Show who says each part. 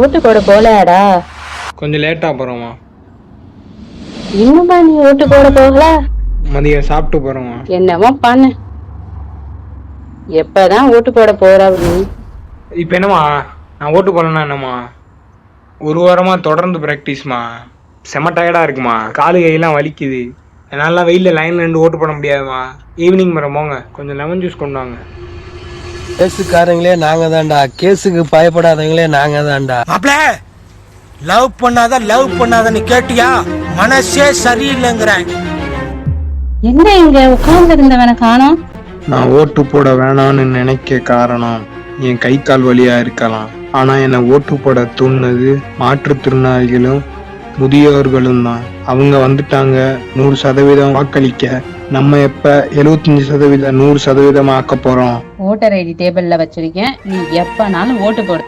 Speaker 1: ஓட்டு போட போலடா?
Speaker 2: கொஞ்சம் லேட்டா போறோமா.
Speaker 1: இன்னுமா நீ ஓட்டு போட போகல?
Speaker 2: மதியம் சாப்பிட்டு போறோமா.
Speaker 1: என்னமோ பண்ணு. எப்பதான் ஓட்டு போட போற நீ?
Speaker 2: இப்ப என்னமா நான் ஓட்டு போடலன்னா என்னமா? ஒரு வாரமா தொடர்ந்து பிராக்டிஸ்மா. செம டயர்டா இருக்குமா, காலு கையெல்லாம் வலிக்குது. என்னால வெயில லைன்ல நின்று ஓட்டு போட முடியாதுமா. ஈவினிங் மேடம் போங்க, கொஞ்சம் லெமன் ஜூஸ் கொண்டு வாங்க.
Speaker 3: கேஸுக்காரங்களே நாங்க தான்டா, கேஸுக்கு பயப்படாதவங்களே நாங்க தான்டா.
Speaker 4: மாப்ள, லவ் பண்ணாதன்னு கேட்டியா? மனசே சரியில்லைங்கிற.
Speaker 1: என்ன இங்க உட்கார்ந்து இருந்தவன காணோம்?
Speaker 2: நான் ஓட்டு போட வேணாம்னு நினைக்க காரணம் என் கை கால் வலியா இருக்கலாம். ஆனா என்னை ஓட்டு போட தூண்டினது மாற்றுத்திறனாளிகளும் முதியோர்களும் தான். அவங்க வந்துட்டாங்க 100% வாக்களிக்க. நம்ம எப்ப 75% 100% ஆக்க போறோம்.
Speaker 1: ஓட்டர் ஐடி டேபிள்ல வச்சிருக்கேன், நீ எப்பனாலும் ஓட்டு போடு.